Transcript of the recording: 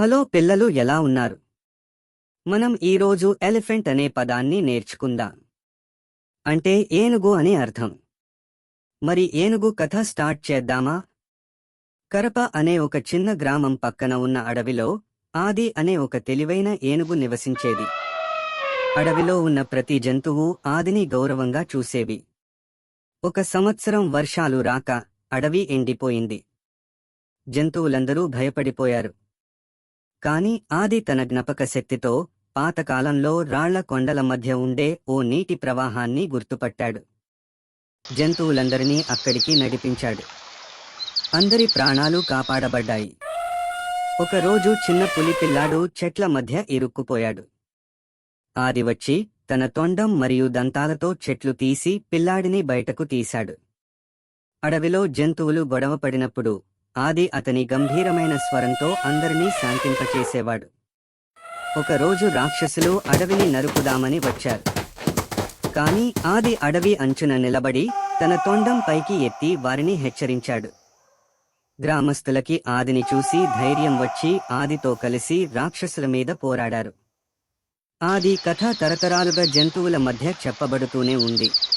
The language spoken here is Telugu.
హలో పిల్లలు, ఎలా ఉన్నారు? మనం ఈరోజు ఎలిఫెంట్ అనే పదాన్ని నేర్చుకుందాం. అంటే ఏనుగు అని అర్థం. మరి ఏనుగు కథ స్టార్ట్ చేద్దామా? కరప అనే ఒక చిన్న గ్రామం పక్కన ఉన్న అడవిలో ఆది అనే ఒక తెలివైన ఏనుగు నివసించేది. అడవిలో ఉన్న ప్రతి జంతువు ఆదిని గౌరవంగా చూసేవి. ఒక సంవత్సరం వర్షాలు రాక అడవి ఎండిపోయింది. జంతువులందరూ భయపడిపోయారు. కాని ఆది తన జ్ఞాపక శక్తితో పాతకాలంలో రాళ్ల కొండల మధ్య ఉండే ఓ నీటి ప్రవాహాన్ని గుర్తుపట్టాడు. జంతువులందరినీ అక్కడికి నడిపించాడు. అందరి ప్రాణాలు కాపాడబడ్డాయి. ఒకరోజు చిన్న పులి పిల్లాడు చెట్ల మధ్య ఇరుక్కుపోయాడు. ఆది వచ్చి తన తొండం మరియు దంతాలతో చెట్లు తీసి పిల్లాడిని బయటకు తీశాడు. అడవిలో జంతువులు గొడవపడినప్పుడు ఆది అతని గంభీరమైన స్వరంతో అందరినీ శాంతింపచేసేవాడు. ఒకరోజు రాక్షసులు అడవిని నరుకుదామని వచ్చారు. కాని ఆది అడవి అంచున నిలబడి తన తొండం పైకి ఎత్తి వారిని హెచ్చరించాడు. గ్రామస్తులకి ఆదిని చూసి ధైర్యం వచ్చి ఆదితో కలిసి రాక్షసుల మీద పోరాడారు. ఆది కథ తరతరాలుగా జంతువుల మధ్య చెప్పబడుతూనే ఉంది.